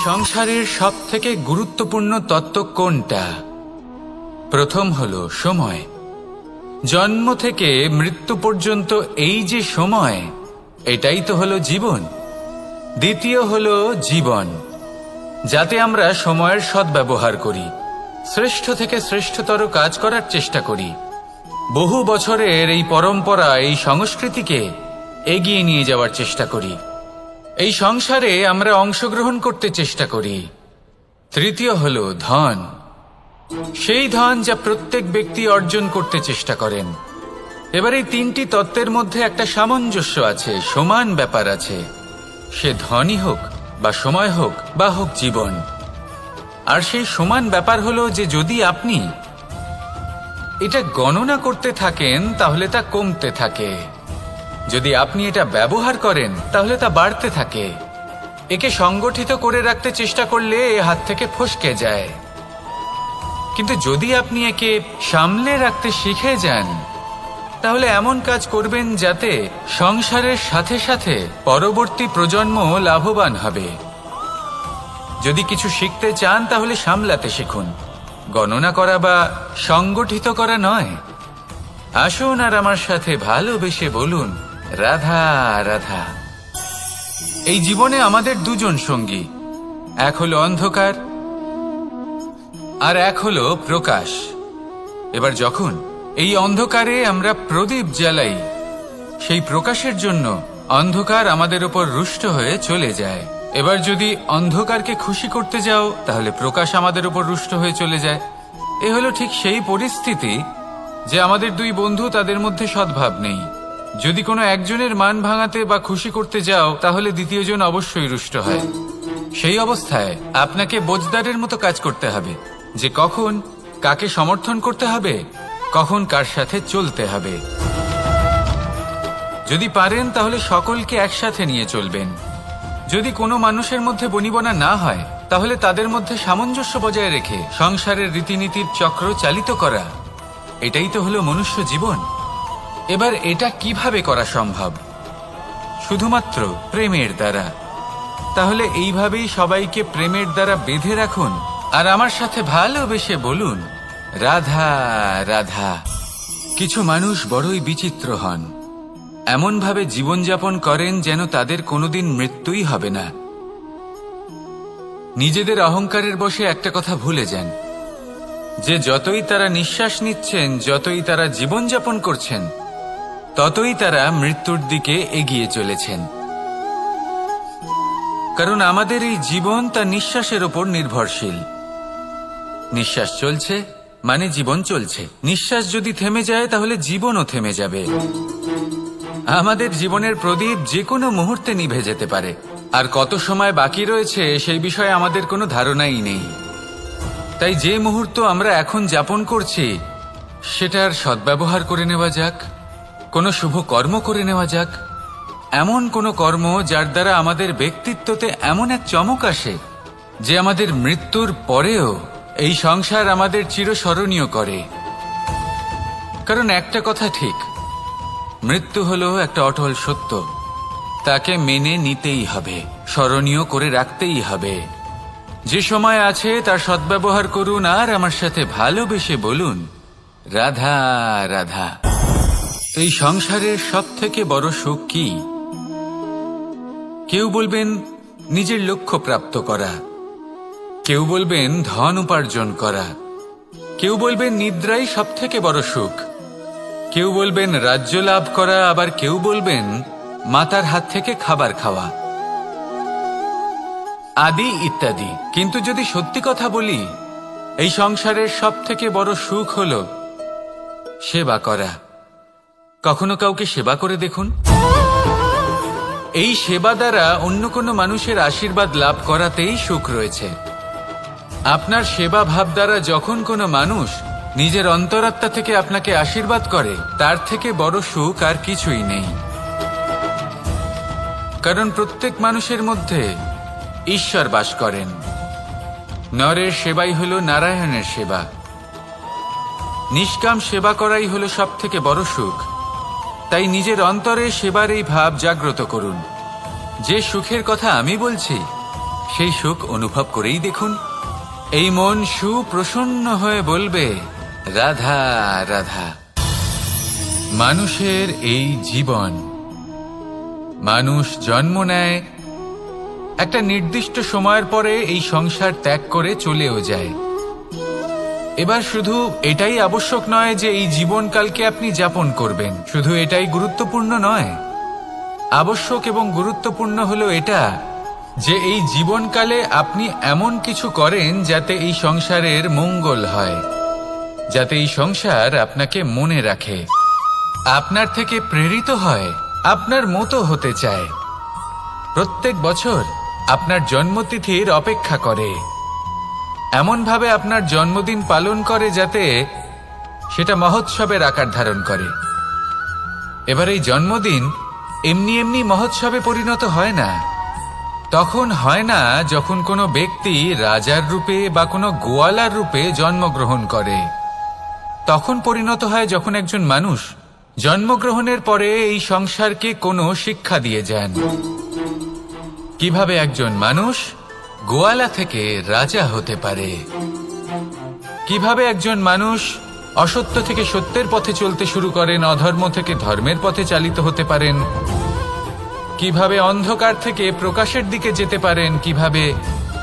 সংসারের সবথেকে গুরুত্বপূর্ণ তত্ত্ব কোনটা? প্রথম হলো সময়। জন্ম থেকে মৃত্যু পর্যন্ত এই যে সময়, এটাই তো হলো জীবন। দ্বিতীয় হলো জীবন, যাতে আমরা সময়ের সদ্ব্যবহার করি, শ্রেষ্ঠ থেকে শ্রেষ্ঠতর কাজ করার চেষ্টা করি। বহু বছরের এই পরম্পরা, এই সংস্কৃতিকে এগিয়ে নিয়ে যাওয়ার চেষ্টা করি। এই সংসারে আমরা অংশগ্রহণ করতে চেষ্টা করি। তৃতীয় হলো ধন, সেই ধন যা প্রত্যেক ব্যক্তি অর্জন করতে চেষ্টা করেন। এবার এই তিনটি তত্ত্বের মধ্যে একটা সামঞ্জস্য আছে, সমান ব্যাপার আছে। সে ধনই হোক বা সময় হোক বা হোক জীবন। আর সেই সমান ব্যাপার হলো যে যদি আপনি এটা গণনা করতে থাকেন তাহলে তা কমতে থাকে, যদি আপনি এটা ব্যবহার করেন তাহলে তা বাড়তে থাকে। একে সংগঠিত করে রাখতে চেষ্টা করলে এ হাত থেকে ফসকে যায়, কিন্তু যদি আপনি একে সামলে রাখতে শিখে যান তাহলে এমন কাজ করবেন যাতে সংসারের সাথে সাথে পরবর্তী প্রজন্ম লাভবান হবে। যদি কিছু শিখতে চান তাহলে সামলাতে শিখুন, গণনা করা বা সংগঠিত করা নয়। আসুন আর আমার সাথে ভালোবেসে বলুন, রাধা রাধা। এই জীবনে আমাদের দুজন সঙ্গী, এক হলো অন্ধকার আর এক হলো প্রকাশ। এবার যখন এই অন্ধকারে আমরা প্রদীপ জ্বালাই, সেই প্রকাশের জন্য অন্ধকার আমাদের উপর রুষ্ট হয়ে চলে যায়। এবার যদি অন্ধকারকে খুশি করতে যাও তাহলে প্রকাশ আমাদের উপর রুষ্ট হয়ে চলে যায়। এ হলো ঠিক সেই পরিস্থিতি যে আমাদের দুই বন্ধু, তাদের মধ্যে সদ্ভাব নেই। যদি কোনো একজনের মান ভাঙাতে বা খুশি করতে যাও তাহলে দ্বিতীয়জন অবশ্যই রুষ্ট হয়। সেই অবস্থায় আপনাকে বোঝদারের মতো কাজ করতে হবে যে কখন কাকে সমর্থন করতে হবে, কখন কার সাথে চলতে হবে। যদি পারেন তাহলে সকলকে একসাথে নিয়ে চলবেন। যদি কোনো মানুষের মধ্যে বনিবনা না হয় তাহলে তাদের মধ্যে সামঞ্জস্য বজায় রেখে সংসারের রীতিনীতির চক্র চালিত করা, এটাই তো হলো মনুষ্য জীবন। এবার এটা কিভাবে করা সম্ভব? শুধুমাত্র প্রেমের দ্বারা। তাহলে এইভাবেই সবাইকে প্রেমের দ্বারা বেঁধে রাখুন আর আমার সাথে ভালোবেসে বলুন, রাধা রাধা। কিছু মানুষ বড়ই বিচিত্র হন, এমনভাবে জীবনযাপন করেন যেন তাদের কোনোদিন মৃত্যুই হবে না। নিজেদের অহংকারের বশে একটা কথা ভুলে যান যে যতই তারা নিঃশ্বাস নিচ্ছেন, যতই তারা জীবনযাপন করছেন, ততই তারা মৃত্যুর দিকে এগিয়ে চলেছেন। কারণ আমাদের এই জীবন তার নিঃশ্বাসের উপর নির্ভরশীল। নিঃশ্বাস চলছে মানে জীবন চলছে। নিঃশ্বাস যদি থেমে যায় তাহলে জীবনও থেমে যাবে। আমাদের জীবনের প্রদীপ যে কোনো মুহূর্তে নিভে যেতে পারে, আর কত সময় বাকি রয়েছে সেই বিষয়ে আমাদের কোনো ধারণাই নেই। তাই যে মুহূর্ত আমরা এখন যাপন করছি সেটার সদ্ব্যবহার করে নেওয়া যাক, কোনো শুভ কর্ম করে নেওয়া যাক, এমন কোনো কর্ম যার দ্বারা আমাদের ব্যক্তিত্বতে এমন এক চমক আসে যে আমাদের মৃত্যুর পরেও এই সংসার আমাদের চিরস্মরণীয় করে। কারণ একটা কথা ঠিক, মৃত্যু হলো একটা অটল সত্য, তাকে মেনে নিতেই হবে, স্মরণীয় করে রাখতেই হবে। যে সময় আছে তার সদ্ব্যবহার করুন আর আমার সাথে ভালোবেসে বলুন, রাধা রাধা। এই সংসারের সবথেকে বড় সুখ কি? কেউ বলবেন নিজের লক্ষ্য প্রাপ্ত করা, কেউ বলবেন ধন উপার্জন করা, কেউ বলবেন নিদ্রাই সবথেকে বড় সুখ, কেউ বলবেন রাজ্য লাভ করা, আবার কেউ বলবেন মাতার হাত থেকে খাবার খাওয়া, আদি ইত্যাদি। কিন্তু যদি সত্যি কথা বলি, এই সংসারের সবথেকে বড় সুখ হলো সেবা করা। কখনো কাউকে সেবা করে দেখুন। এই সেবা দ্বারা অন্য কোনো মানুষের আশীর্বাদ লাভ করাতেই সুখ রয়েছে। আপনার সেবা ভাব দ্বারা যখন কোনো মানুষ নিজের অন্তরাত্মা থেকে আপনাকে আশীর্বাদ করে, তার থেকে বড় সুখ আর কিছুই নেই। কারণ প্রত্যেক মানুষের মধ্যে ঈশ্বর বাস করেন। নরের সেবাই হলো নারায়ণের সেবা। নিষ্কাম সেবা করাই হলো সবথেকে বড় সুখ। তাই নিজের অন্তরে সেবার এই ভাব জাগ্রত করুন। যে সুখের কথা আমি বলছি সেই সুখ অনুভব করেই দেখুন। এই মন সুপ্রসন্ন হয়ে বলবে, রাধা রাধা। মানুষের এই জীবন, মানুষ জন্ম নেয়, একটা নির্দিষ্ট সময়ের পরে এই সংসার ত্যাগ করে চলেও যায়। এবার শুধু এটাই আবশ্যক নয় যে এই জীবনকালকে আপনি যাপন করবেন, শুধু এটাই গুরুত্বপূর্ণ নয়। আবশ্যক এবং গুরুত্বপূর্ণ হলো এটা যে এই জীবনকালে আপনি এমন কিছু করেন যাতে এই সংসারের মঙ্গল হয়, যাতে এই সংসার আপনাকে মনে রাখে, আপনার থেকে প্রেরিত হয়, আপনার মতো হতে চায়, প্রত্যেক বছর আপনার জন্মতিথির অপেক্ষা করে, এমনভাবে আপনার জন্মদিন পালন করে যাতে সেটা মহোৎসবের আকার ধারণ করে। এবার এই জন্মদিন এমনি এমনি মহোৎসবে পরিণত হয় না। তখন হয় না যখন কোনো ব্যক্তি রাজার রূপে বা কোনো গোয়ালার রূপে জন্মগ্রহণ করে। তখন পরিণত হয় যখন একজন মানুষ জন্মগ্রহণের পরে এই সংসারকে কোনো শিক্ষা দিয়ে যান, কিভাবে একজন মানুষ গোয়ালা থেকে রাজা হতে পারে, কিভাবে একজন মানুষ অসত্য থেকে সত্যের পথে চলতে শুরু করেন, অধর্ম থেকে ধর্মের পথে চালিত হতে পারেন, কিভাবে অন্ধকার থেকে প্রকাশের দিকে যেতে পারেন, কিভাবে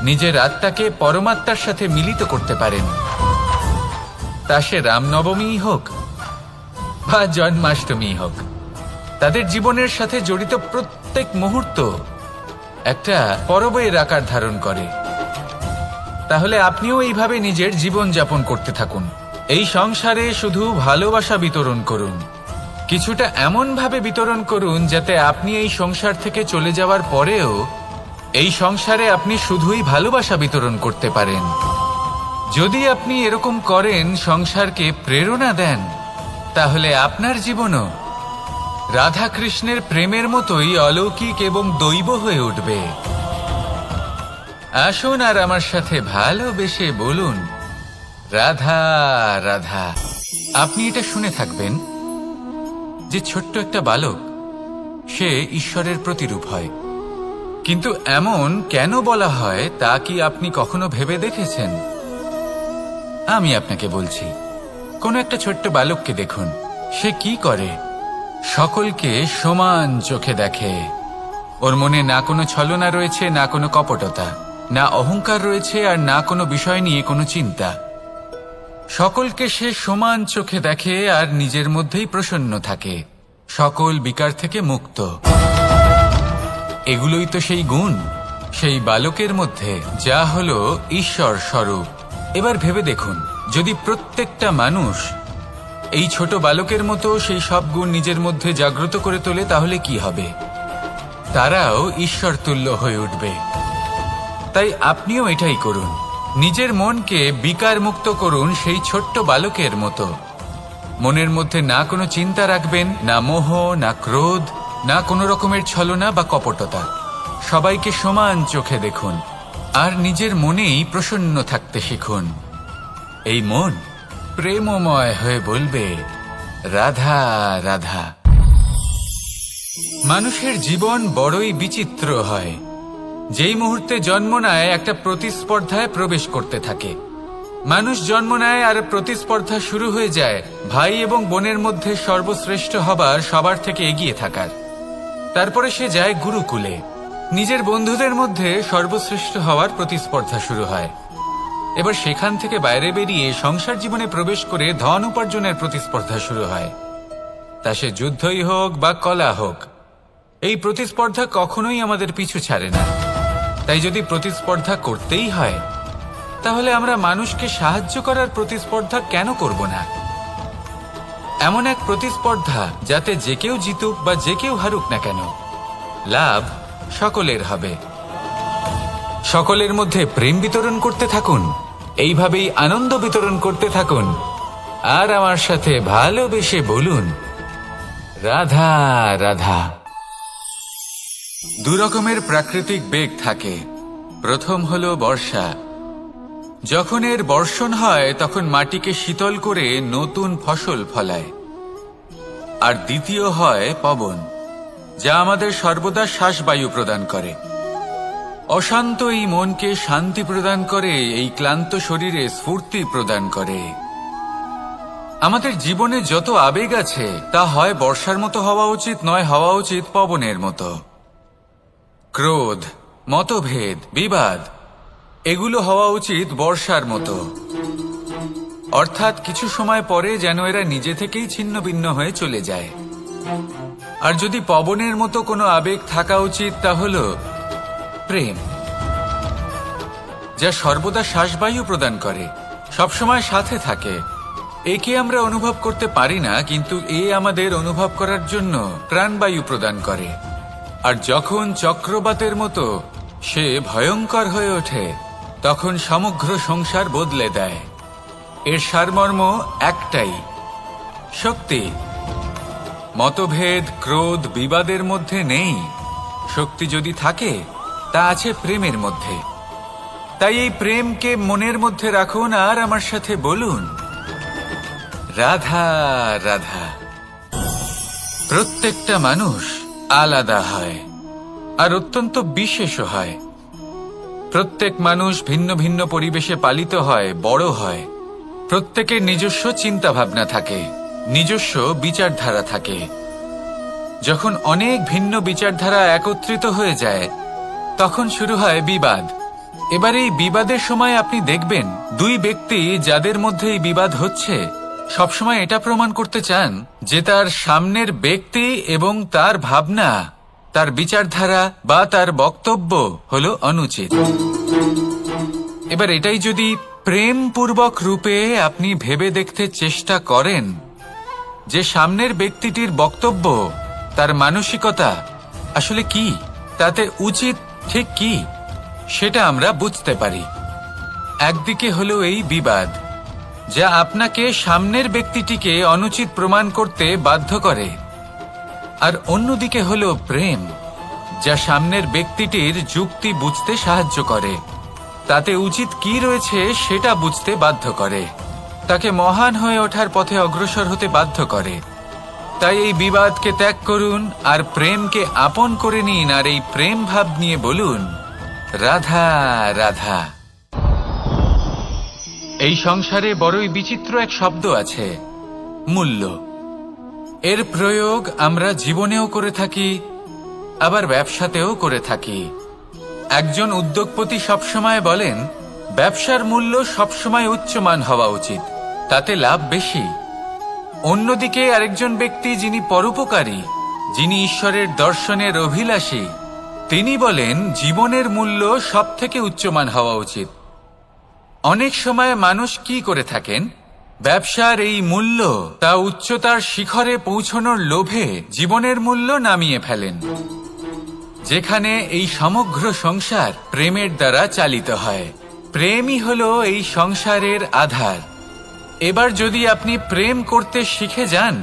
নিজের আত্মাকে পরমাত্মার সাথে মিলিত করতে পারেন। তা সে রামনবমী হোক বা জন্মাষ্টমী হোক, তাদের জীবনের সাথে জড়িত প্রত্যেক মুহূর্ত একটা পরবের আকার ধারণ করে। তাহলে আপনিও এইভাবে নিজের জীবন যাপন করতে থাকুন। এই সংসারে শুধু ভালোবাসা বিতরণ করুন, কিছুটা এমন ভাবে বিতরণ করুন যাতে আপনি এই সংসার থেকে চলে যাওয়ার পরেও এই সংসারে আপনি শুধুই ভালোবাসা বিতরণ করতে পারেন। যদি আপনি এরকম করেন, সংসারকে প্রেরণা দেন, তাহলে আপনার জীবনও রাধা কৃষ্ণের প্রেমের মতোই অলৌকিক এবং দৈব হয়ে উঠবে। আসুন আর আমার সাথে ভালোবেসে বলুন, রাধা রাধা। আপনি এটা শুনে থাকবেন যে ছোট্ট একটা বালক সে ঈশ্বরের প্রতিরূপ হয়, কিন্তু এমন কেন বলা হয় তা কি আপনি কখনো ভেবে দেখেছেন? আমি আপনাকে বলছি, কোনো একটা ছোট্ট বালককে দেখুন, সে কি করে? সকলকে সমান চোখে দেখে। ওর মনে না কোনো ছলনা রয়েছে, না কোনো কপটতা, না অহংকার রয়েছে, আর না কোনো বিষয় নিয়ে কোনো চিন্তা। সকলকে সে সমান চোখে দেখে আর নিজের মধ্যেই প্রসন্ন থাকে, সকল বিকার থেকে মুক্ত। এগুলোই তো সেই গুণ সেই বালকের মধ্যে, যা হলো ঈশ্বর স্বরূপ। এবার ভেবে দেখুন, যদি প্রত্যেকটা মানুষ এই ছোট বালকের মতো সেই সব গুণ নিজের মধ্যে জাগ্রত করে তোলে, তাহলে কি হবে? তারাও ঈশ্বর তুল্য হয়ে উঠবে। তাই আপনিও এটাই করুন, নিজের মনকে বিকার মুক্ত করুন সেই ছোট্ট বালকের মতো। মনের মধ্যে না কোনো চিন্তা রাখবেন, না মোহ, না ক্রোধ, না কোনো রকমের ছলনা বা কপটতা। সবাইকে সমান চোখে দেখুন আর নিজের মনেই প্রসন্ন থাকতে শিখুন। এই মন প্রেমময় হয়ে বলবে, রাধা রাধা। মানুষের জীবন বড়ই বিচিত্র হয়। যেই মুহূর্তে জন্ম নেয় একটা প্রতিস্পর্ধায় প্রবেশ করতে থাকে। মানুষ জন্ম নেয় আর প্রতিস্পর্ধা শুরু হয়ে যায় ভাই এবং বোনের মধ্যে সর্বশ্রেষ্ঠ হবার, সবার থেকে এগিয়ে থাকার। তারপরে সে যায় গুরুকুলে, নিজের বন্ধুদের মধ্যে সর্বশ্রেষ্ঠ হওয়ার প্রতিস্পর্ধা শুরু হয়। এবার সেখান থেকে বাইরে বেরিয়ে সংসার জীবনে প্রবেশ করে ধন উপার্জনের প্রতিস্পর্ধা শুরু হয়। তা সে যুদ্ধই হোক বা কলা হোক, এই প্রতিস্পর্ধা কখনোই আমাদের পিছু ছাড়ে না। তাই যদি প্রতিস্পর্ধা করতেই হয়, তাহলে আমরা মানুষকে সাহায্য করার প্রতিস্পর্ধা কেন করব না? এমন এক প্রতিস্পর্ধা যাতে যে কেউ জিতুক বা যে কেউ হারুক না কেন, লাভ সকলের হবে। সকলের মধ্যে প্রেম বিতরণ করতে থাকুন, এইভাবেই আনন্দ বিতরণ করতে থাকুন, আর আমার সাথে ভালোবেসে বলুন, রাধা রাধা। দু রকমের প্রাকৃতিক বেগ থাকে। প্রথম হলো বর্ষা। যখন এর বর্ষণ হয় তখন মাটিকে শীতল করে নতুন ফসল ফলায়। আর দ্বিতীয় হয় পবন, যা আমাদের সর্বদা শ্বাসবায়ু প্রদান করে। অশান্ত এই মনকে শান্তি প্রদান করে, এই ক্লান্ত শরীরে স্ফূর্তি প্রদান করে। আমাদের জীবনে যত আবেগ আছে তা হয় বর্ষার মতো হওয়া উচিত, নয় হওয়া উচিত পবনের মতো। ক্রোধ, মতভেদ, বিবাদ এগুলো হওয়া উচিত বর্ষার মতো, অর্থাৎ কিছু সময় পরে যেন এরা নিজে থেকেই ছিন্ন ভিন্ন হয়ে চলে যায়। আর যদি পবনের মতো কোনো আবেগ থাকা উচিত তা হল প্রেম, যা সর্বদা শ্বাসবায়ু প্রদান করে, সবসময় সাথে থাকে। একে আমরা অনুভব করতে পারি না, কিন্তু এ আমাদের অনুভব করার জন্য প্রাণবায়ু প্রদান করে। আর যখন চক্রবাতের মতো সে ভয়ঙ্কর হয়ে ওঠে, তখন সমগ্র সংসার বদলে দেয়। এর সারমর্ম একটাই, শক্তি। মতভেদ, ক্রোধ, বিবাদের মধ্যে নেই। শক্তি যদি থাকে তা আছে প্রেমের মধ্যে। তাই এই প্রেমকে মনের মধ্যে রাখুন আর আমার সাথে বলুন, রাধা রাধা। প্রত্যেকটা মানুষ আলাদা হয় আর অত্যন্ত বিশেষও হয়। প্রত্যেক মানুষ ভিন্ন ভিন্ন পরিবেশে পালিত হয়, বড় হয়। প্রত্যেকের নিজস্ব চিন্তা ভাবনা থাকে, নিজস্ব বিচারধারা থাকে। যখন অনেক ভিন্ন বিচারধারা একত্রিত হয়ে যায়, তখন শুরু হয় বিবাদ। এবার এই বিবাদের সময় আপনি দেখবেন দুই ব্যক্তি যাদের মধ্যে এই বিবাদ হচ্ছে সবসময় এটা প্রমাণ করতে চান যে তার সামনের ব্যক্তি এবং তার ভাবনা, তার বিচারধারা বা তার বক্তব্য হলো অনুচিত। এবার এটাই যদি প্রেমপূর্বক রূপে আপনি ভেবে দেখতে চেষ্টা করেন যে সামনের ব্যক্তিটির বক্তব্য, তার মানসিকতা আসলে কি, তাতে উচিত ঠিক কি, সেটা আমরা বুঝতে পারি। একদিকে হলো এই বিবাদ, যা আপনাকে সামনের ব্যক্তিটিকে অনুচিত প্রমাণ করতে বাধ্য করে, আর অন্যদিকে হলো প্রেম, যা সামনের ব্যক্তিটির যুক্তি বুঝতে সাহায্য করে, তাতে উচিত কি রয়েছে সেটা বুঝতে বাধ্য করে, তাকে মহান হয়ে ওঠার পথে অগ্রসর হতে বাধ্য করে। তাই এই বিবাদকে ত্যাগ করুন আর প্রেমকে আপন করে নিন, আর এই প্রেম ভাব নিয়ে বলুন, রাধা রাধা। এই সংসারে বড়ই বিচিত্র এক শব্দ আছে, মূল্য। এর প্রয়োগ আমরা জীবনেও করে থাকি, আবার ব্যবসাতেও করে থাকি। একজন উদ্যোগপতি সবসময় বলেন, ব্যবসার মূল্য সবসময় উচ্চমান হওয়া উচিত, তাতে লাভ বেশি। অন্যদিকে আরেকজন ব্যক্তি যিনি পরোপকারী, যিনি ঈশ্বরের দর্শনের অভিলাষী, তিনি বলেন জীবনের মূল্য সব থেকে উচ্চমান হওয়া উচিত। অনেক সময় মানুষ কি করে থাকেন, ব্যবসার এই মূল্য তা উচ্চতার শিখরে পৌঁছানোর লোভে জীবনের মূল্য নামিয়ে ফেলেন, যেখানে এই সমগ্র সংসার প্রেমের দ্বারা চালিত হয়। প্রেমই হলো এই সংসারের আধার। এবার যদি আপনি প্রেম করতে শিখে যান,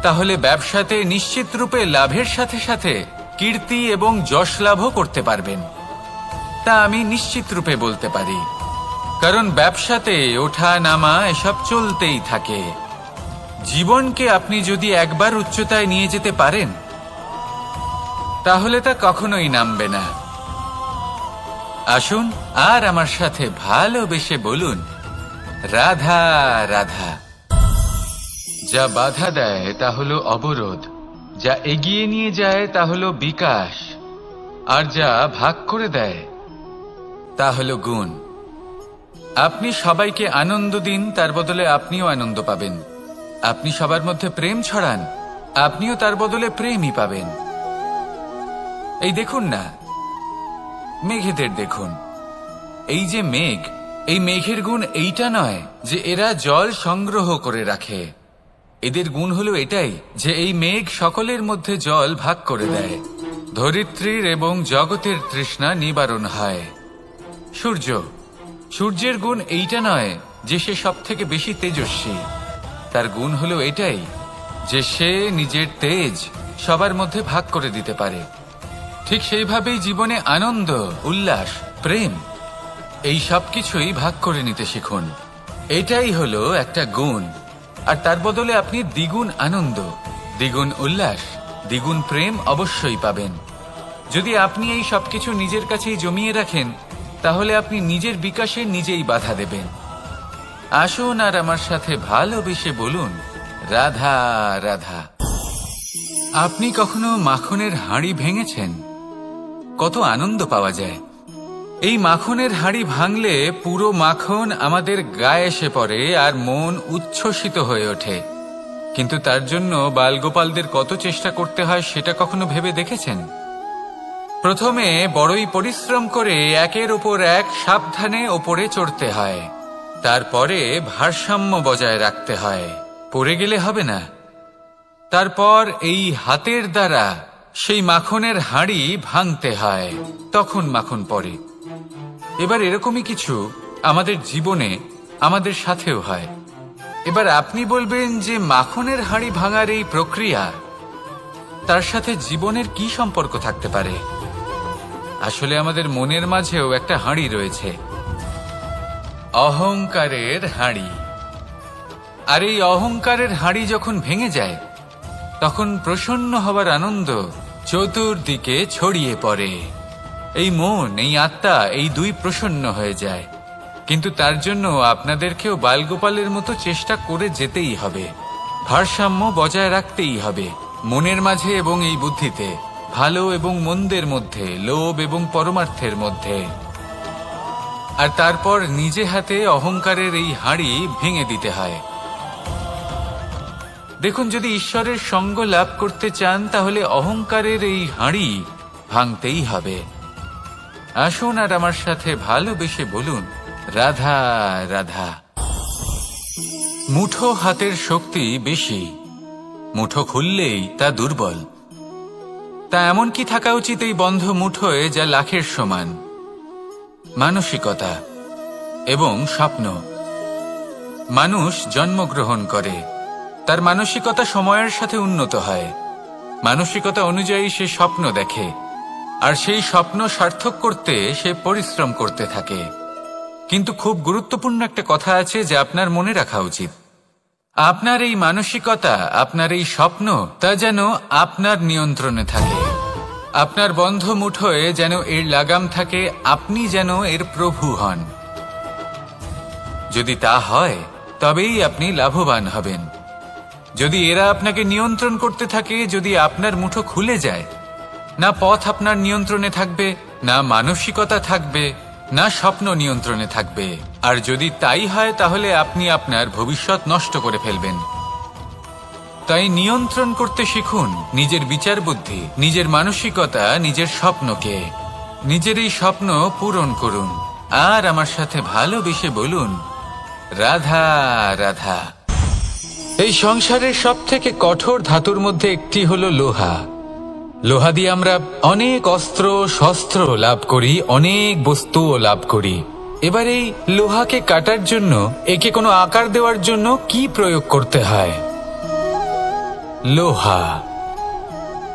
তাহলে ব্যবসাতে নিশ্চিত রূপে লাভের সাথে সাথে কীর্তি এবং যশ লাভও করতে পারবেন। তা আমি নিশ্চিত রূপে বলতে পারি, কারণ ব্যবসাতে ওঠা নামা এসব চলতেই থাকে। জীবনকে আপনি যদি একবার উচ্চতায় নিয়ে যেতে পারেন, তাহলে তা কখনোই নামবে না। আসুন আর আমার সাথে ভালোবেসে বলুন, রাধা রাধা। যা বাধা দেয় তা হলো অবরোধ, যা এগিয়ে নিয়ে যায় তা হলো বিকাশ, আর যা ভাগ করে দেয় তা হলো গুণ। আপনি সবাইকে আনন্দ দিন, তার বদলে আপনিও আনন্দ পাবেন। আপনি সবার মধ্যে প্রেম ছড়ান, আপনিও তার বদলে প্রেমই পাবেন। এই দেখুন না, মেঘেদের দেখুন। এই যে মেঘ, এই মেঘের গুণ এইটা নয় যে এরা জল সংগ্রহ করে রাখে। এদের গুণ হলো এটাই যে এই মেঘ সকলের মধ্যে জল ভাগ করে দেয়। ধরিত্রীর এবং জগতের তৃষ্ণা নিবারণ হয়। সূর্য, সূর্যের গুণ এইটা নয় যে সে সব থেকে বেশি তেজস্বী। তার গুণ হলো এটাই যে সে নিজের তেজ সবার মধ্যে ভাগ করে দিতে পারে। ঠিক সেইভাবেই জীবনে আনন্দ, উল্লাস, প্রেম এই সব কিছুই ভাগ করে নিতে শিখুন। এটাই হলো একটা গুণ, আর তার বদলে আপনি দ্বিগুণ আনন্দ, দ্বিগুণ উল্লাস, দ্বিগুণ প্রেম অবশ্যই পাবেন। যদি আপনি এই সবকিছু নিজের কাছেই জমিয়ে রাখেন, তাহলে আপনি নিজের বিকাশে নিজেই বাধা দেবেন। আসুন আর আমার সাথে ভালোবেসে বলুন, রাধা রাধা। আপনি কখনো মাখনের হাঁড়ি ভেঙেছেন? কত আনন্দ পাওয়া যায়। এই মাখনের হাঁড়ি ভাঙলে পুরো মাখন আমাদের গায়ে এসে পড়ে আর মন উচ্ছ্বসিত হয়ে ওঠে। কিন্তু তার জন্য বালগোপালদের কত চেষ্টা করতে হয় সেটা কখনো ভেবে দেখেছেন? প্রথমে বড়ই পরিশ্রম করে একের ওপর এক সাবধানে ওপরে চড়তে হয়, তারপরে ভারসাম্য বজায় রাখতে হয়, পড়ে গেলে হবে না। তারপর এই হাতের দ্বারা সেই মাখনের হাঁড়ি ভাঙতে হয়, তখন মাখন পড়ে। এবার এরকমই কিছু আমাদের জীবনে আমাদের সাথেও হয়। এবার আপনি বলবেন যে মাখনের হাঁড়ি ভাঙার এই প্রক্রিয়া, তার সাথে জীবনের কি সম্পর্ক থাকতে পারে? আসলে আমাদের মনের মাঝেও একটা হাঁড়ি রয়েছে, অহংকারের হাঁড়ি। আর এই অহংকারের হাঁড়ি যখন ভেঙে যায়, তখন প্রসন্ন হবার আনন্দ চতুর্দিকে ছড়িয়ে পড়ে। এই মন, এই আত্মা, এই দুই প্রসন্ন হয়ে যায়। কিন্তু তার জন্য আপনাদেরকেও বালগোপালের মতো চেষ্টা করে যেতেই হবে, ভারসাম্য বজায় রাখতেই হবে মনের মাঝে এবং এই বুদ্ধিতে, ভালো এবং মন্দের মধ্যে, লোভ এবং পরমার্থের মধ্যে। আর তারপর নিজে হাতে অহংকারের এই হাঁড়ি ভেঙে দিতে হয়। দেখুন, যদি ঈশ্বরের সঙ্গ লাভ করতে চান, তাহলে অহংকারের এই হাঁড়ি ভাঙতেই হবে। আসুন আর আমার সাথে ভালোবেসে বলুন, রাধা রাধা। মুঠো হাতের শক্তি বেশি, মুঠো খুললেই তা দুর্বল। তা এমন কি থাকা উচিত এই বন্ধ মুঠোয় যা লাখের সমান? মানসিকতা এবং স্বপ্ন। মানুষ জন্মগ্রহণ করে, তার মানসিকতা সময়ের সাথে উন্নত হয়। মানসিকতা অনুযায়ী সে স্বপ্ন দেখে, আর সেই স্বপ্ন সার্থক করতে সে পরিশ্রম করতে থাকে। কিন্তু খুব গুরুত্বপূর্ণ একটা কথা আছে যা আপনার মনে রাখা উচিত। আপনার এই মানসিকতা, আপনার এই স্বপ্ন, তা যেন আপনার নিয়ন্ত্রণে থাকে। আপনার বন্ধ মুঠোয় যেন এর লাগাম থাকে, আপনি যেন এর প্রভু হন। যদি তা হয়, তবেই আপনি লাভবান হবেন। যদি এরা আপনাকে নিয়ন্ত্রণ করতে থাকে, যদি আপনার মুঠো খুলে যায়, না পথ আপনার নিয়ন্ত্রণে থাকবে, না মানসিকতা থাকবে, না স্বপ্ন নিয়ন্ত্রণে থাকবে। আর যদি তাই হয়, তাহলে আপনি আপনার ভবিষ্যৎ নষ্ট করে ফেলবেন। তাই নিয়ন্ত্রণ করতে শিখুন নিজের বিচার বুদ্ধি, নিজের মানসিকতা, নিজের স্বপ্নকে। নিজের এই স্বপ্ন পূরণ করুন আর আমার সাথে ভালোবেসে বলুন, রাধা রাধা। এই সংসারের সব থেকে কঠোর ধাতুর মধ্যে একটি হলো লোহা। লোহা দিয়ে আমরা অনেক অস্ত্র শস্ত্র লাভ করি, অনেক বস্তুও লাভ করি। এবার এই লোহাকে কাটার জন্য, একে কোনো আকার দেওয়ার জন্য কি প্রয়োগ করতে হয়? লোহা।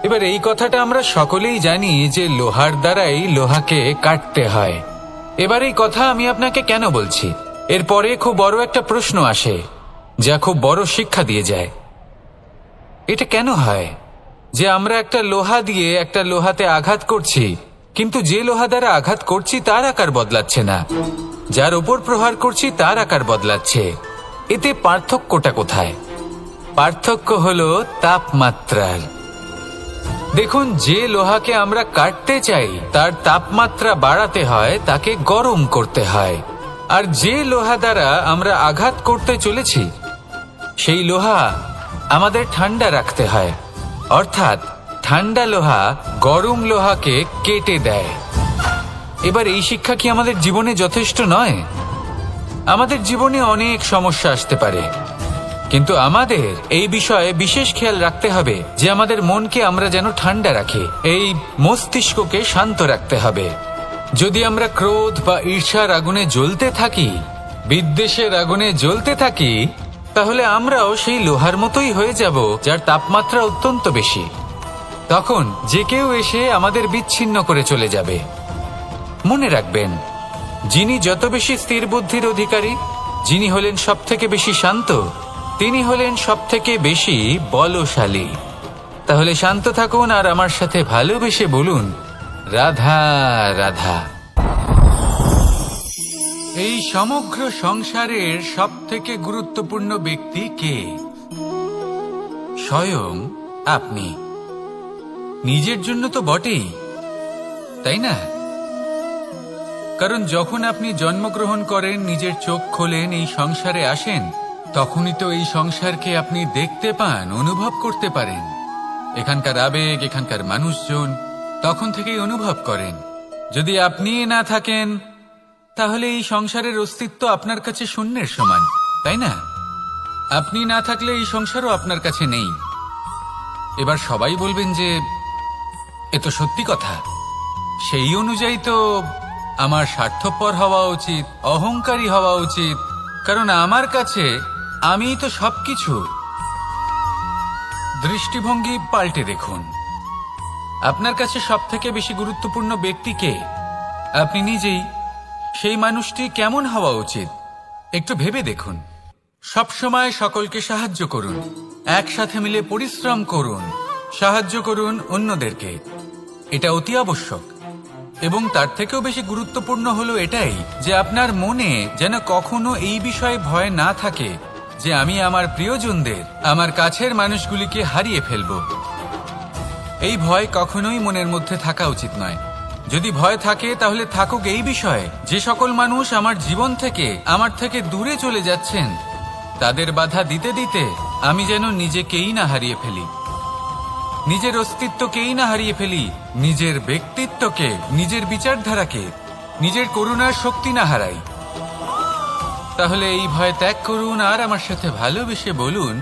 এবার এই কথাটা আমরা সকলেই জানি যে লোহার দ্বারাই লোহাকে কাটতে হয়। এবার এই কথা আমি আপনাকে কেন বলছি? এরপরে খুব বড় একটা প্রশ্ন আসে, যা খুব বড় শিক্ষা দিয়ে যায়। এটা কেন হয় যে আমরা একটা লোহা দিয়ে একটা লোহাতে আঘাত করছি, কিন্তু যে লোহা দ্বারা আঘাত করছি তার আকার বদলাচ্ছে না, যার উপর প্রহার করছি তার আকার বদলাচ্ছে? এতে পার্থক্যটা কোথায়? পার্থক্য হলো তাপমাত্রার। দেখুন, যে লোহাকে আমরা কাটতে চাই তার তাপমাত্রা বাড়াতে হয়, তাকে গরম করতে হয়। আর যে লোহা দ্বারা আমরা আঘাত করতে চলেছি, সেই লোহা আমাদের ঠান্ডা রাখতে হয়। অর্থাৎ ঠান্ডা লোহা গরম লোহাকে কেটে দেয়। এবার এই শিক্ষা কি আমাদের জীবনে যথেষ্ট নয়? আমাদের জীবনে অনেক সমস্যা আসতে পারে, কিন্তু আমাদের এই বিষয়ে বিশেষ খেয়াল রাখতে হবে যে আমাদের মনকে আমরা যেন ঠান্ডা রাখি, এই মস্তিষ্ককে শান্ত রাখতে হবে। যদি আমরা ক্রোধ বা ঈর্ষার আগুনে জ্বলতে থাকি, বিদ্বেষের আগুনে জ্বলতে থাকি, তাহলে আমরাও সেই লোহার মতোই হয়ে যাব যার তাপমাত্রা অত্যন্ত বেশি। তখন যে কেউ এসে আমাদের বিচ্ছিন্ন করে চলে যাবে। মনে রাখবেন, যিনি যত বেশি স্থির বুদ্ধির অধিকারী, যিনি হলেন সব থেকে বেশি শান্ত, তিনি হলেন সব থেকে বেশি বলশালী। তাহলে শান্ত থাকুন আর আমার সাথে ভালোবেসে বলুন, রাধা রাধা। এই সমগ্র সংসারের সবথেকে গুরুত্বপূর্ণ ব্যক্তি কে? স্বয়ং আপনি। নিজের জন্য তো বটেই, তাই না? কারণ যখন আপনি জন্মগ্রহণ করেন, নিজের চোখ খোলেন, এই সংসারে আসেন, তখনই তো এই সংসারকে আপনি দেখতে পান, অনুভব করতে পারেন। এখানকার আবেগ, এখানকার মানুষজন তখন থেকেই অনুভব করেন। যদি আপনি না থাকেন তাহলে এই সংসারের অস্তিত্ব আপনার কাছে শূন্যের সমান, তাই না? আপনি না থাকলে এই সংসারও আপনার কাছে নেই। এবার সবাই বলবেন যে এ তো সত্যি কথা, সেই অনুযায়ী তো আমার স্বার্থপর হওয়া উচিত, অহংকারী হওয়া উচিত, কারণ আমার কাছে আমিই তো সবকিছু। দৃষ্টিভঙ্গি পাল্টে দেখুন। আপনার কাছে সবথেকে বেশি গুরুত্বপূর্ণ ব্যক্তি কে? আপনি নিজেই। সেই মানুষটি কেমন হওয়া উচিত একটু ভেবে দেখুন। সবসময় সকলকে সাহায্য করুন, একসাথে মিলে পরিশ্রম করুন, সাহায্য করুন অন্যদেরকে। এটা অতি আবশ্যক। এবং তার থেকেও বেশি গুরুত্বপূর্ণ হলো এটাই যে আপনার মনে যেন কখনো এই বিষয়ে ভয় না থাকে যে আমি আমার প্রিয়জনদের, আমার কাছের মানুষগুলিকে হারিয়ে ফেলব। এই ভয় কখনোই মনের মধ্যে থাকা উচিত নয়। যদি ভয় থাকে তাহলে থাকুক এই বিষয়ে যে সকল মানুষ আমার জীবন থেকে, আমার থেকে দূরে চলে যাচ্ছেন, তাদের বাধা দিতে দিতে আমি যেন নিজেকেই না হারিয়ে ফেলি, নিজের অস্তিত্বকেই না হারিয়ে ফেলি, নিজের ব্যক্তিত্বকে, নিজের বিচারধারাকে, নিজের করুণার শক্তি না হারাই। তাহলে এই ভয় ত্যাগ করুন আর আমার সাথে ভালোবেসে বলুন,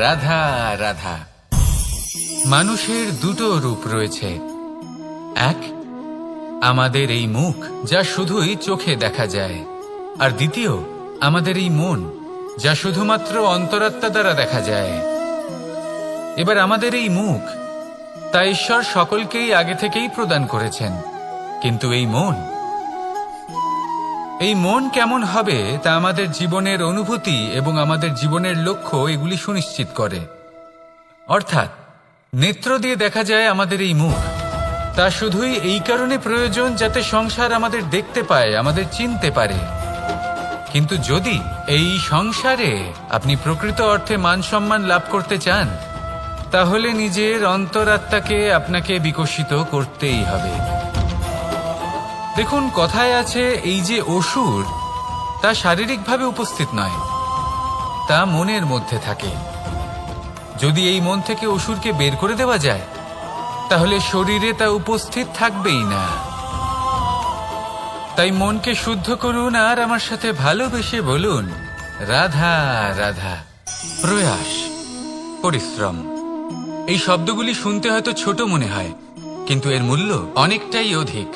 রাধা রাধা। মানুষের দুটো রূপ রয়েছে। এক, আমাদের এই মুখ যা শুধুই চোখে দেখা যায়, আর দ্বিতীয় আমাদের এই মন যা শুধুমাত্র অন্তরাত্মা দ্বারা দেখা যায়। এবার আমাদের এই মুখ তা ঈশ্বর সকলকেই আগে থেকেই প্রদান করেছেন, কিন্তু এই মন কেমন হবে তা আমাদের জীবনের অনুভূতি এবং আমাদের জীবনের লক্ষ্য এগুলি সুনিশ্চিত করে। অর্থাৎ নেত্র দিয়ে দেখা যায় আমাদের এই মুখ, তা শুধুই এই কারণে প্রয়োজন যাতে সংসার আমাদের দেখতে পায়, আমাদের চিনতে পারে। কিন্তু যদি এই সংসারে আপনি প্রকৃত অর্থে মান সম্মান লাভ করতে চান, তাহলে নিজের অন্তরাত্মাকে আপনাকে বিকশিত করতেই হবে। দেখুন, কথায় আছে এই যে অসুর, তা শারীরিকভাবে উপস্থিত নয়, তা মনের মধ্যে থাকে। যদি এই মন থেকে অসুরকে বের করে দেওয়া যায় তাহলে শরীরে তা উপস্থিত থাকবেই না। তাই মনকে শুদ্ধ করুন আর আমার সাথে ভালোবেসে বলুন, রাধা রাধা। প্রয়াস, পরিশ্রম, এই শব্দগুলি শুনতে হয়তো ছোট মনে হয়, কিন্তু এর মূল্য অনেকটাই অধিক।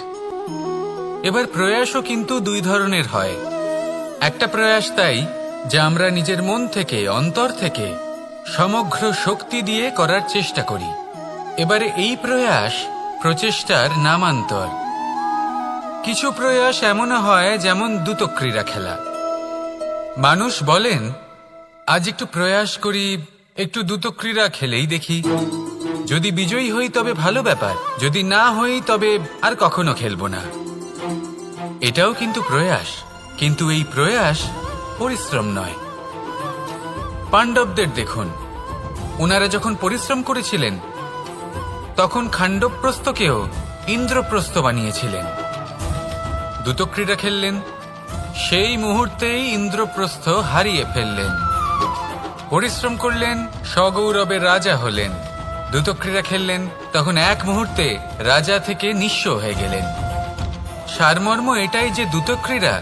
এবার প্রয়াসও কিন্তু দুই ধরনের হয়। একটা প্রয়াস তাই যা আমরা নিজের মন থেকে, অন্তর থেকে সমগ্র শক্তি দিয়ে করার চেষ্টা করি। এবারে এই প্রয়াস প্রচেষ্টার নামান্তর। কিছু প্রয়াস এমনও হয় যেমন দ্রুতক্রীড়া খেলা। মানুষ বলেন, আজ একটু প্রয়াস করি, একটু দ্রুতক্রীড়া খেলেই দেখি, যদি বিজয়ী হই তবে ভালো ব্যাপার, যদি না হই তবে আর কখনো খেলবো না। এটাও কিন্তু প্রয়াস, কিন্তু এই প্রয়াস পরিশ্রম নয়। পাণ্ডবদের দেখুন, ওনারা যখন পরিশ্রম করেছিলেন তখন খাণ্ডবপ্রস্থকেও ইন্দ্রপ্রস্থ বানিয়েছিলেন। দ্রুতক্রীড়া খেললেন, সেই মুহূর্তেই ইন্দ্রপ্রস্থ হারিয়ে ফেললেন। পরিশ্রম করলেন, সগৌরবে রাজা হলেন। দ্রুতক্রীড়া খেললেন, তখন এক মুহূর্তে রাজা থেকে নিঃস্ব হয়ে গেলেন। সারমর্ম এটাই যে দ্রুতক্রীড়া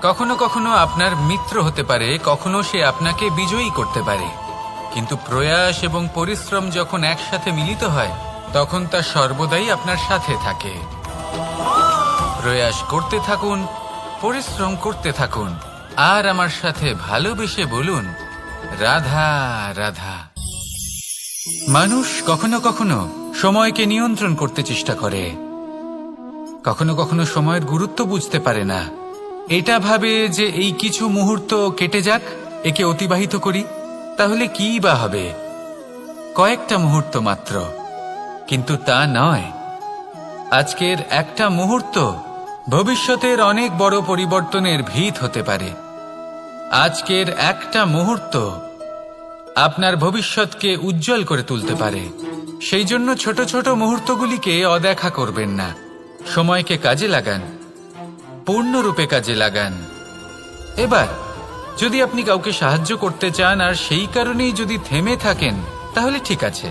কখনো কখনো আপনার মিত্র হতে পারে, কখনো সে আপনাকে বিজয়ী করতে পারে, কিন্তু প্রয়াস এবং পরিশ্রম যখন একসাথে মিলিত হয় তখন তা সর্বদাই আপনার সাথে থাকে। প্রয়াস করতে থাকুন, পরিশ্রম করতে থাকুন, আর আমার সাথে ভালোবেসে বলুন, রাধা রাধা। মানুষ কখনো কখনো সময়কে নিয়ন্ত্রণ করতে চেষ্টা করে, কখনো কখনো সময়ের গুরুত্ব বুঝতে পারে না। এটা ভাবে যে এই কিছু মুহূর্ত কেটে যাক, একে অতিবাহিত করি, তাহলে কি বা হবে, কয়েকটা মুহূর্ত মাত্র। কিন্তু তা নয়। আজকের একটা মুহূর্ত ভবিষ্যতের অনেক বড় পরিবর্তনের ভিত হতে পারে। আজকের একটা মুহূর্ত আপনার ভবিষ্যৎকে উজ্জ্বল করে তুলতে পারে। সেই জন্য ছোট ছোট মুহূর্তগুলিকে অদেখা করবেন না। সময়কে কাজে লাগান, পূর্ণরূপে কাজে লাগান। এবার যদি আপনি কাউকে সাহায্য করতে চান আর সেই কারণেই যদি থেমে থাকেন, তাহলে ঠিক আছে,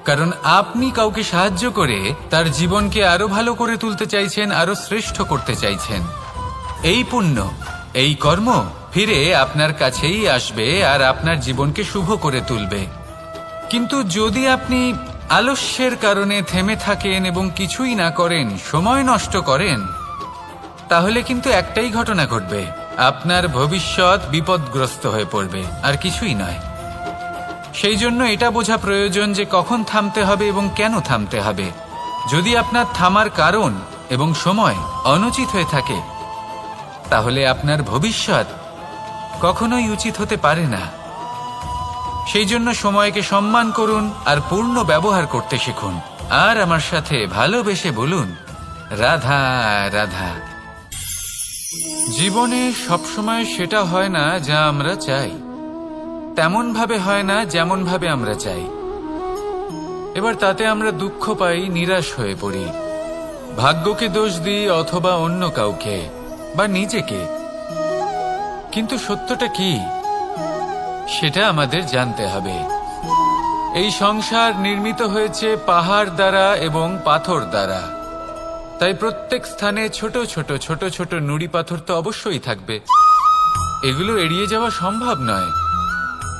কারণ আপনি কাউকে সাহায্য করে তার জীবনকে আরো ভালো করে তুলতে চাইছেন, আরো শ্রেষ্ঠ করতে চাইছেন। এই পুণ্য, এই কর্ম ফিরে আপনার কাছেই আসবে আর আপনার জীবনকে শুভ করে তুলবে। কিন্তু যদি আপনি আলস্যের কারণে থেমে থাকেন এবং কিছুই না করেন, সময় নষ্ট করেন, তাহলে কিন্তু একটাই ঘটনা ঘটবে, আপনার ভবিষ্যৎ বিপদগ্রস্ত হয়ে পড়বে, আর কিছুই নয়। সেই জন্য এটা বোঝা প্রয়োজন যে কখন থামতে হবে এবং কেন থামতে হবে। যদি আপনার থামার কারণ এবং সময় অনুচিত হয়ে থাকে, তাহলে আপনার ভবিষ্যৎ কখনোই উচিত হতে পারে না। সেই জন্য সময়কে সম্মান করুন আর পূর্ণ ব্যবহার করতে শিখুন। আর আমার সাথে ভালোবেসে বলুন, রাধা রাধা। জীবনে সবসময় সেটা হয় না যা আমরা চাই, তেমন ভাবে হয় না যেমন ভাবে আমরা চাই। এবার তাতে আমরা দুঃখ পাই, নিরাশ হয়ে পড়ি, ভাগ্যকে দোষ দিই অথবা অন্য কাউকে বা নিজেকে। কিন্তু সত্যটা কি, সেটা আমাদের জানতে হবে। এই সংসার নির্মিত হয়েছে পাহাড় দ্বারা এবং পাথর দ্বারা, তাই প্রত্যেক স্থানে ছোট ছোট ছোট ছোট নুড়ি পাথর তো অবশ্যই থাকবে। এগুলো এড়িয়ে যাওয়া সম্ভব নয়,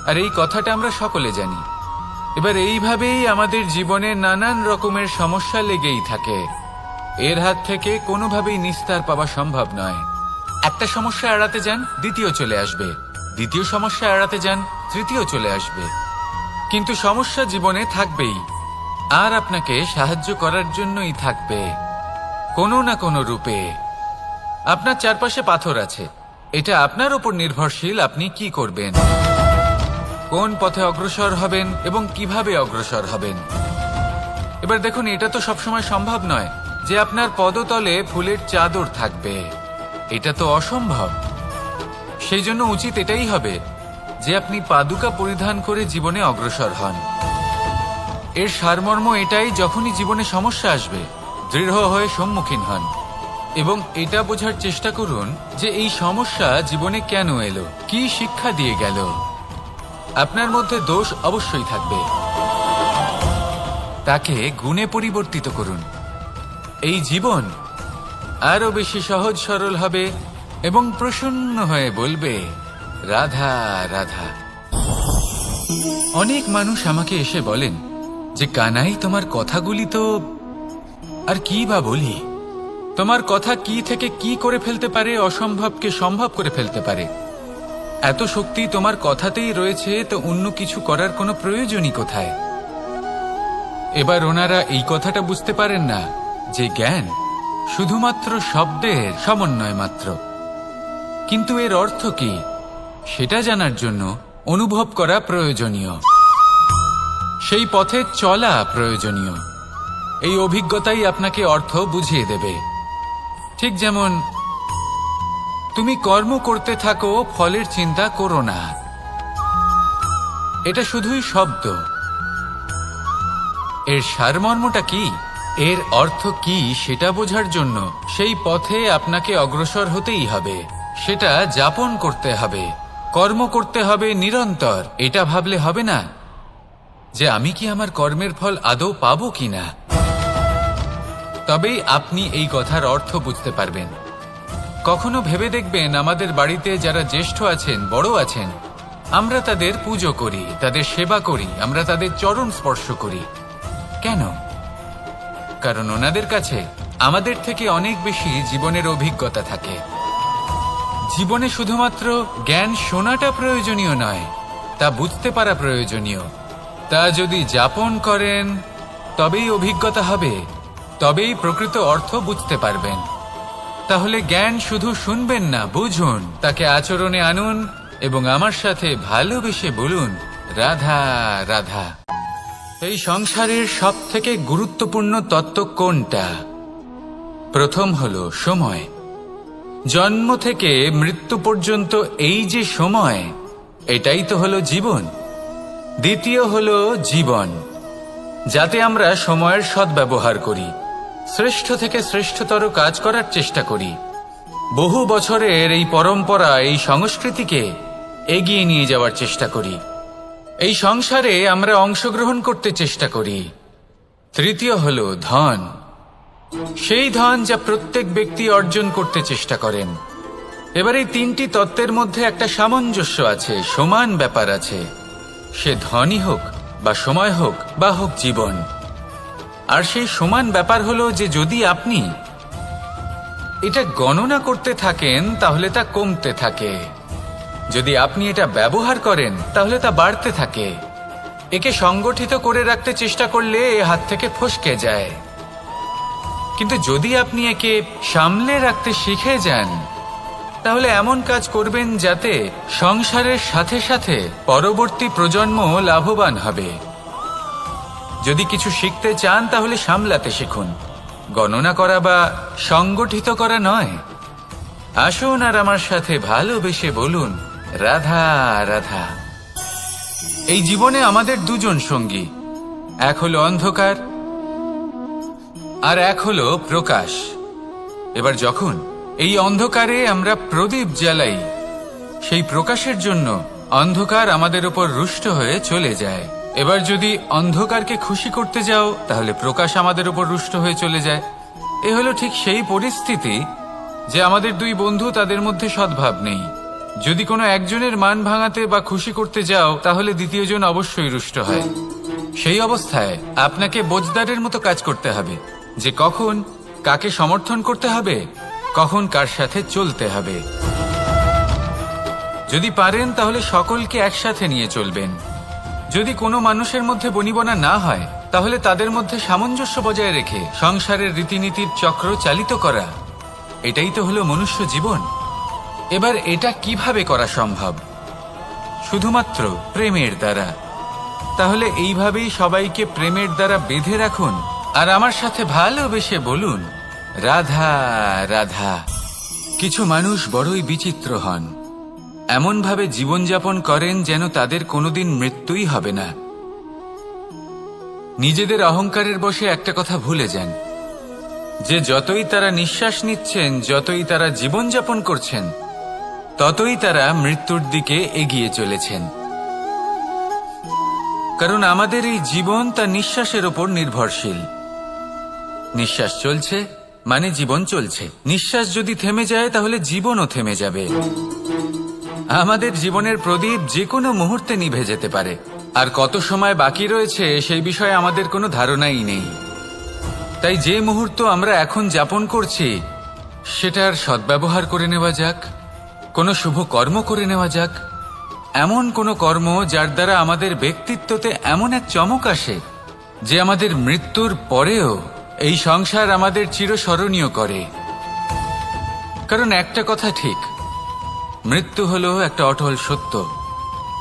আর এই কথাটা আমরা সকলে জানি। এবার এইভাবেই আমাদের জীবনে নানান রকমের সমস্যা লেগেই থাকে। এর হাত থেকে কোনোভাবেই নিস্তার পাওয়া সম্ভব নয়। একটা সমস্যা এড়াতে যান, দ্বিতীয় চলে আসবে, দ্বিতীয় সমস্যা এড়াতে যান, তৃতীয় চলে আসবে। কিন্তু সমস্যা জীবনে থাকবেই, আর আপনাকে সাহায্য করার জন্যই থাকবে কোনো না কোনো রূপে। আপনার চারপাশে পাথর আছে, এটা আপনার উপর নির্ভরশীল আপনি কি করবেন, কোন পথে অগ্রসর হবেন এবং কিভাবে অগ্রসর হবেন। এবার দেখুন, এটা তো সবসময় সম্ভব নয় যে আপনার পদতলে ফুলের চাদর থাকবে, এটা তো অসম্ভব। সেই জন্য উচিত এটাই হবে যে আপনি পাদুকা পরিধান করে জীবনে অগ্রসর হন। এর সারমর্ম এটাই, যখনই জীবনে সমস্যা আসবে দৃঢ় হয়ে সম্মুখীন হন এবং এটা বোঝার চেষ্টা করুন যে এই সমস্যা জীবনে কেন এলো, কি শিক্ষা দিয়ে গেল। আপনার মধ্যে দোষ অবশ্যই থাকবে, তাকে গুণে পরিবর্তিত করুন। এই জীবন আরো বেশি সহজ সরল হবে এবং প্রসন্ন হয়ে বলবে, রাধা রাধা। অনেক মানুষ আমাকে এসে বলেন যে, কানাই, তোমার কথাগুলি তো আর কি বা বলি, তোমার কথা কি থেকে কি করে ফেলতে পারে, অসম্ভবকে সম্ভব করে ফেলতে পারে। এত শক্তি তোমার কথাতেই রয়েছে, তো অন্য কিছু করার কোনো প্রয়োজনই কোথায়? এবার ওনারা এই কথাটা বুঝতে পারেন না যে জ্ঞান শুধুমাত্র শব্দের সমন্বয় মাত্র। কিন্তু এর অর্থ কি সেটা জানার জন্য অনুভব করা প্রয়োজনীয়, সেই পথে চলা প্রয়োজনীয়। এই অভিজ্ঞতাই আপনাকে অর্থ বুঝিয়ে দেবে। ঠিক যেমন তুমি কর্ম করতে থাকো, ফলের চিন্তা করো না, এটা শুধুই শব্দ। এর সারমর্মটা কি, এর অর্থ কি সেটা বোঝার জন্য সেই পথে আপনাকে অগ্রসর হতেই হবে, সেটা যাপন করতে হবে, কর্ম করতে হবে নিরন্তর। এটা ভাবলে হবে না যে আমি কি আমার কর্মের ফল আদৌ পাবো কিনা, তবেই আপনি এই কথার অর্থ বুঝতে পারবেন। কখনো ভেবে দেখবেন, আমাদের বাড়িতে যারা জ্যেষ্ঠ আছেন, বড় আছেন, আমরা তাদের পুজো করি, তাদের সেবা করি, আমরা তাদের চরণ স্পর্শ করি। কেন? কারণ ওনাদের কাছে আমাদের থেকে অনেক বেশি জীবনের অভিজ্ঞতা থাকে। জীবনে শুধুমাত্র জ্ঞান শোনাটা প্রয়োজনীয় নয়, তা বুঝতে পারা প্রয়োজনীয়। তা যদি যাপন করেন তবেই অভিজ্ঞতা হবে, তবেই প্রকৃত অর্থ বুঝতে পারবেন। তাহলে জ্ঞান শুধু শুনবেন না, বুঝুন, তাকে আচরণে আনুন এবং আমার সাথে ভালোবেসে বলুন, রাধা রাধা। এই সংসারের সবথেকে গুরুত্বপূর্ণ তত্ত্ব কোনটা? প্রথম হলো সময়। জন্ম থেকে মৃত্যু পর্যন্ত এই যে সময়, এটাই তো হলো জীবন। দ্বিতীয় হলো জীবন, যাতে আমরা সময়ের সদ্ব্যবহার করি, শ্রেষ্ঠ থেকে শ্রেষ্ঠতর কাজ করার চেষ্টা করি। বহু বছরের এই পরম্পরা, এই সংস্কৃতিকে এগিয়ে নিয়ে যাওয়ার চেষ্টা করি। এই সংসারে আমরা অংশগ্রহণ করতে চেষ্টা করি। তৃতীয় হলো ধন, সেই ধন যা প্রত্যেক ব্যক্তি অর্জন করতে চেষ্টা করেন। এবার এই তিনটি তত্ত্বের মধ্যে একটা সামঞ্জস্য আছে, সমান ব্যাপার আছে। সে ধনই হোক বা সময় হোক বা হোক জীবন। আর সেই সমান ব্যাপার হলো যে যদি আপনি এটা গণনা করতে থাকেন তাহলে তা কমতে থাকে, যদি আপনি এটা ব্যবহার করেন তাহলে তা বাড়তে থাকে। একে সংগঠিত করে রাখতে চেষ্টা করলে এ হাত থেকে ফসকে যায়, কিন্তু যদি আপনি একে সামলে রাখতে শিখে যান তাহলে এমন কাজ করবেন যাতে সংসারের সাথে সাথে পরবর্তী প্রজন্ম লাভবান হবে। যদি কিছু শিখতে চান তাহলে সামলাতে শিখুন, গণনা করা বা সংগঠিত করা নয়। আসুন আর আমার সাথে ভালোবেসে বলুন, রাধা রাধা। এই জীবনে আমাদের দুজন সঙ্গী, এক হলো অন্ধকার আর এক হলো প্রকাশ। এবার যখন এই অন্ধকারে আমরা প্রদীপ জ্বালাই, সেই প্রকাশের জন্য অন্ধকার আমাদের উপর রুষ্ট হয়ে চলে যায়। এবার যদি অন্ধকারকে খুশি করতে যাও তাহলে প্রকাশ আমাদের উপর রুষ্ট হয়ে চলে যায়। এ হলো ঠিক সেই পরিস্থিতি যে আমাদের দুই বন্ধু, তাদের মধ্যে সদ্ভাব নেই। যদি কোনো একজনের মান ভাঙাতে বা খুশি করতে যাও তাহলে দ্বিতীয়জন অবশ্যই রুষ্ট হয়। সেই অবস্থায় আপনাকে বোঝদারের মতো কাজ করতে হবে যে কখন কাকে সমর্থন করতে হবে, কখন কার সাথে চলতে হবে। যদি পারেন তাহলে সকলকে একসাথে নিয়ে চলবেন। যদি কোনো মানুষের মধ্যে বনিবনা না হয় তাহলে তাদের মধ্যে সামঞ্জস্য বজায় রেখে সংসারের রীতিনীতির চক্র চালিত করা, এটাই তো হলো মনুষ্য জীবন। এবার এটা কিভাবে করা সম্ভব? শুধুমাত্র প্রেমের দ্বারা। তাহলে এইভাবেই সবাইকে প্রেমের দ্বারা বেঁধে রাখুন আর আমার সাথে ভালোবেসে বলুন, রাধা রাধা। কিছু মানুষ বড়ই বিচিত্র হন, এমনভাবে জীবনযাপন করেন যেন তাদের কোনোদিন মৃত্যুই হবে না। নিজেদের অহংকারের বশে একটা কথা ভুলে যান যে যতই তারা নিঃশ্বাস নিচ্ছেন, যতই তারা জীবনযাপন করছেন, ততই তারা মৃত্যুর দিকে এগিয়ে চলেছেন। কারণ আমাদের এই জীবন তার নিঃশ্বাসের উপর নির্ভরশীল। নিঃশ্বাস চলছে মানে জীবন চলছে। নিঃশ্বাস যদি থেমে যায় তাহলে জীবনও থেমে যাবে। আমাদের জীবনের প্রদীপ যে কোনো মুহূর্তে নিভে যেতে পারে, আর কত সময় বাকি রয়েছে সেই বিষয়ে আমাদের কোনো ধারণাই নেই। তাই যে মুহূর্ত আমরা এখন যাপন করছি সেটার সদ্ব্যবহার করে নেওয়া যাক, কোনো শুভ কর্ম করে নেওয়া যাক, এমন কোনো কর্ম যার দ্বারা আমাদের ব্যক্তিত্বতে এমন এক চমক আসে যে আমাদের মৃত্যুর পরেও এই সংসার আমাদের চিরস্মরণীয় করে। কারণ একটা কথা ঠিক, মৃত্যু হলো একটা অটল সত্য,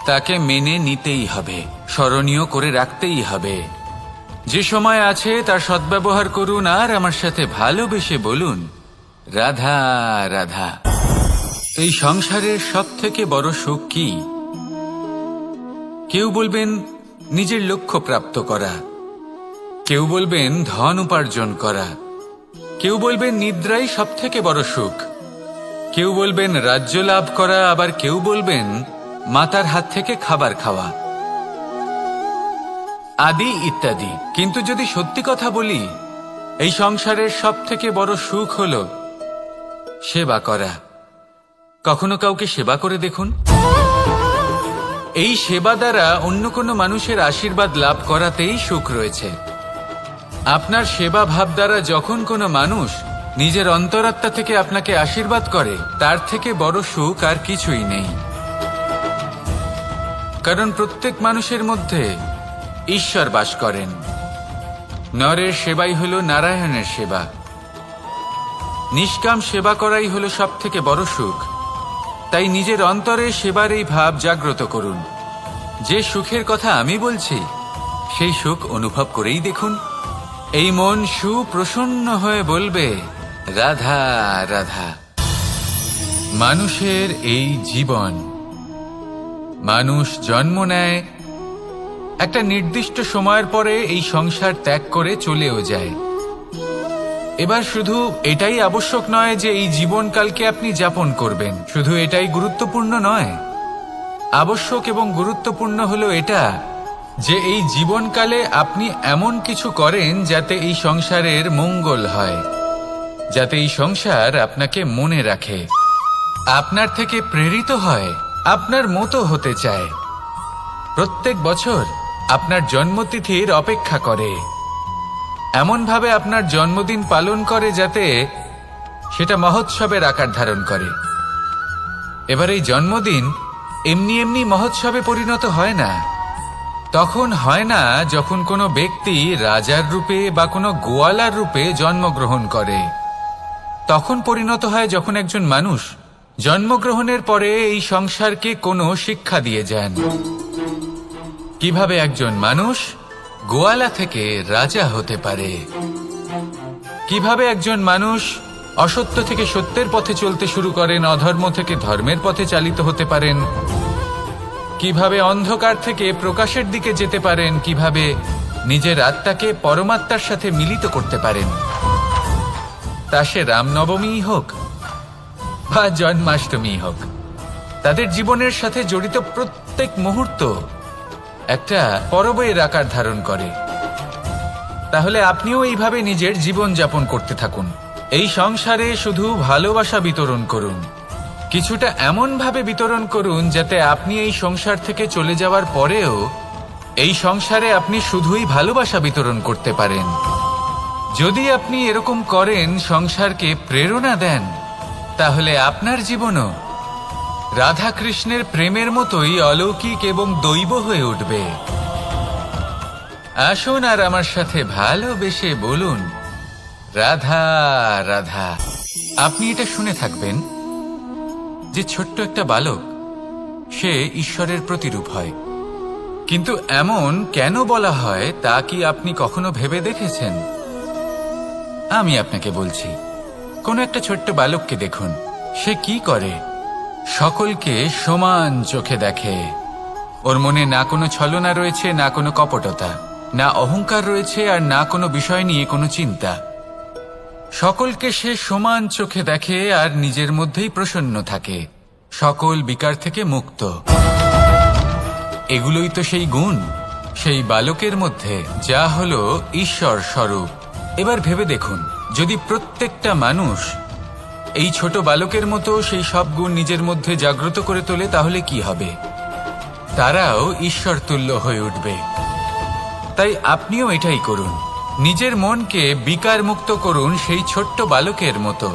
তাকে মেনে নিতেই হবে, স্মরণীয় করে রাখতেই হবে। যে সময় আছে তার সদ্ব্যবহার করুন আর আমার সাথে ভালোবেসে বলুন, রাধা রাধা। এই সংসারের সবথেকে বড় সুখ কি? কেউ বলবেন নিজের লক্ষ্য প্রাপ্ত করা, কেউ বলবেন ধন উপার্জন করা, কেউ বলবেন নিদ্রাই সবথেকে বড় সুখ, কেউ বলবেন রাজ্য লাভ করা, আবার কেউ বলবেন মাতার হাত থেকে খাবার খাওয়া, আদি ইত্যাদি। কিন্তু যদি সত্যি কথা বলি, এই সংসারের সবথেকে বড় সুখ হলো সেবা করা। কখনো কাউকে সেবা করে দেখুন। এই সেবা দ্বারা অন্য কোনো মানুষের আশীর্বাদ লাভ করাতেই সুখ রয়েছে। আপনার সেবা ভাব দ্বারা যখন কোনো মানুষ নিজের অন্তরাত্মা থেকে আপনাকে আশীর্বাদ করে, তার থেকে বড় সুখ আর কিছুই নেই। কারণ প্রত্যেক মানুষের মধ্যে ঈশ্বর বাস করেন। নরের সেবাই হলো নারায়ণের সেবা। নিষ্কাম সেবা করাই হলো সবথেকে বড় সুখ। তাই নিজের অন্তরে সেবার এই ভাব জাগ্রত করুন। যে সুখের কথা আমি বলছি সেই সুখ অনুভব করেই দেখুন। এই মন সুপ্রসন্ন হয়ে বলবে, রাধা রাধা। মানুষের এই জীবন, মানুষ জন্ম নেয়, একটা নির্দিষ্ট সময়ের পরে এই সংসার ত্যাগ করে চলেও যায়। এবার শুধু এটাই আবশ্যক নয় যে এই জীবনকালকে আপনি যাপন করবেন, শুধু এটাই গুরুত্বপূর্ণ নয়। আবশ্যক এবং গুরুত্বপূর্ণ হলো এটা যে এই জীবনকালে আপনি এমন কিছু করেন যাতে এই সংসারের মঙ্গল হয়, যাতে এই সংসার আপনাকে মনে রাখে, আপনার থেকে প্রেরিত হয়, আপনার মতো হতে চায়, প্রত্যেক বছর আপনার জন্মতিথির অপেক্ষা করে, এমনভাবে আপনার জন্মদিন পালন করে যাতে সেটা মহোৎসবের আকার ধারণ করে। এবার এই জন্মদিন এমনি এমনি মহোৎসবে পরিণত হয় না। তখন হয় না যখন কোনো ব্যক্তি রাজার রূপে বা কোনো গোয়ালার রূপে জন্মগ্রহণ করে। তখন পরিণত হয় যখন একজন মানুষ জন্মগ্রহণের পরে এই সংসারকে কোনো শিক্ষা দিয়ে যান, কিভাবে একজন মানুষ গোয়ালা থেকে রাজা হতে পারে, কিভাবে একজন মানুষ অসত্য থেকে সত্যের পথে চলতে শুরু করেন, অধর্ম থেকে ধর্মের পথে চালিত হতে পারেন, কিভাবে অন্ধকার থেকে প্রকাশের দিকে যেতে পারেন, কিভাবে নিজের আত্মাকে পরমাত্মার সাথে মিলিত করতে পারেন। তা সে রামনবমী হোক বা জন্মাষ্টমী হোক, তাদের জীবনের সাথে জড়িত প্রত্যেক মুহূর্ত একটা পরবের আকার ধারণ করে। তাহলে আপনিও এইভাবে নিজের জীবন যাপন করতে থাকুন। এই সংসারে শুধু ভালোবাসা বিতরণ করুন, কিছুটা এমন ভাবে বিতরণ করুন যাতে আপনি এই সংসার থেকে চলে যাওয়ার পরেও এই সংসারে আপনি শুধুই ভালোবাসা বিতরণ করতে পারেন। যদি আপনি এরকম করেন, সংসারকে প্রেরণা দেন, তাহলে আপনার জীবনও রাধা কৃষ্ণের প্রেমের মতোই অলৌকিক এবং দৈব হয়ে উঠবে। আসুন আর আমার সাথে ভালোবেসে বলুন, রাধা রাধা। আপনি এটা শুনে থাকবেন যে ছোট্ট একটা বালক, সে ঈশ্বরের প্রতিরূপ হয়। কিন্তু এমন কেন বলা হয় তা কি আপনি কখনো ভেবে দেখেছেন? আমি আপনাকে বলছি, কোনো একটা ছোট্ট বালককে দেখুন, সে কি করে? সকলকে সমান চোখে দেখে। ওর মনে না কোনো ছলনা রয়েছে, না কোনো কপটতা, না অহংকার রয়েছে, আর না কোনো বিষয় নিয়ে কোনো চিন্তা। সকলকে সে সমান চোখে দেখে আর নিজের মধ্যেই প্রসন্ন থাকে, সকল বিকার থেকে মুক্ত। এগুলোই তো সেই গুণ সেই বালকের মধ্যে, যা হলো ঈশ্বর স্বরূপ। এবার ভেবে দেখুন, যদি প্রত্যেকটা মানুষ এই ছোট বালকের মতো সেই সব গুণ নিজের মধ্যে জাগ্রত করে তোলে, তাহলে কি হবে? তারাও ঈশ্বর তুল্য হয়ে উঠবে। তাই আপনিও এটাই করুন, নিজের মনকে বিকার মুক্ত করুন সেই ছোট্ট বালকের মতো।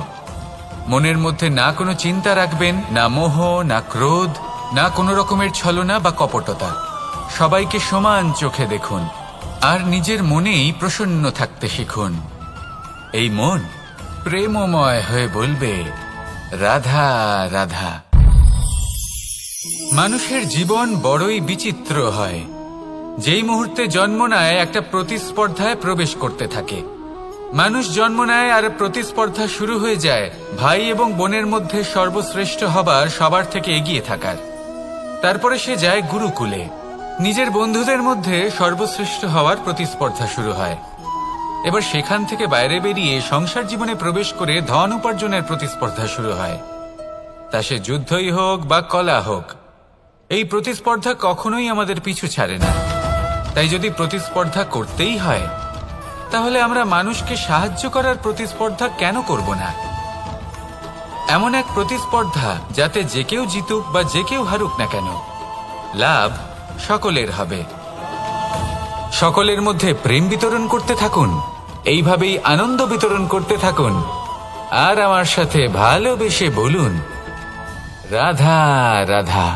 মনের মধ্যে না কোনো চিন্তা রাখবেন, না মোহ, না ক্রোধ, না কোনো রকমের ছলনা বা কপটতা। সবাইকে সমান চোখে দেখুন আর নিজের মনেই প্রসন্ন থাকতে শিখুন। এই মন প্রেমময় হয়ে বলবে, রাধা রাধা। মানুষের জীবন বড়ই বিচিত্র হয়। যেই মুহূর্তে জন্ম নেয়, একটা প্রতিস্পর্ধায় প্রবেশ করতে থাকে। মানুষ জন্ম নেয় আর প্রতিস্পর্ধা শুরু হয়ে যায় ভাই এবং বোনের মধ্যে সর্বশ্রেষ্ঠ হবার, সবার থেকে এগিয়ে থাকার। তারপরে সে যায় গুরুকুলে, নিজের বন্ধুদের মধ্যে সর্বশ্রেষ্ঠ হওয়ার প্রতিস্পর্ধা শুরু হয়। এবার সেখান থেকে বাইরে বেরিয়ে সংসার জীবনে প্রবেশ করে ধন উপার্জনের প্রতিস্পর্ধা শুরু হয়। তা সে যুদ্ধই হোক বা কলা হোক, এই প্রতিস্পর্ধা কখনোই আমাদের পিছু ছাড়ে না। তাই যদি প্রতিস্পর্ধা করতেই হয়, তাহলে আমরা মানুষকে সাহায্য করার প্রতিস্পর্ধা কেন করব না? এমন এক প্রতিস্পর্ধা যাতে যে কেউ জিতুক বা যে কেউ হারুক না কেন, লাভ সকলের হবে। সকলের মধ্যে প্রেম বিতরণ করতে থাকুন, এইভাবেই আনন্দ বিতরণ করতে থাকুন। আর আমার সাথে ভালোবেসে বলুন, রাধা রাধা।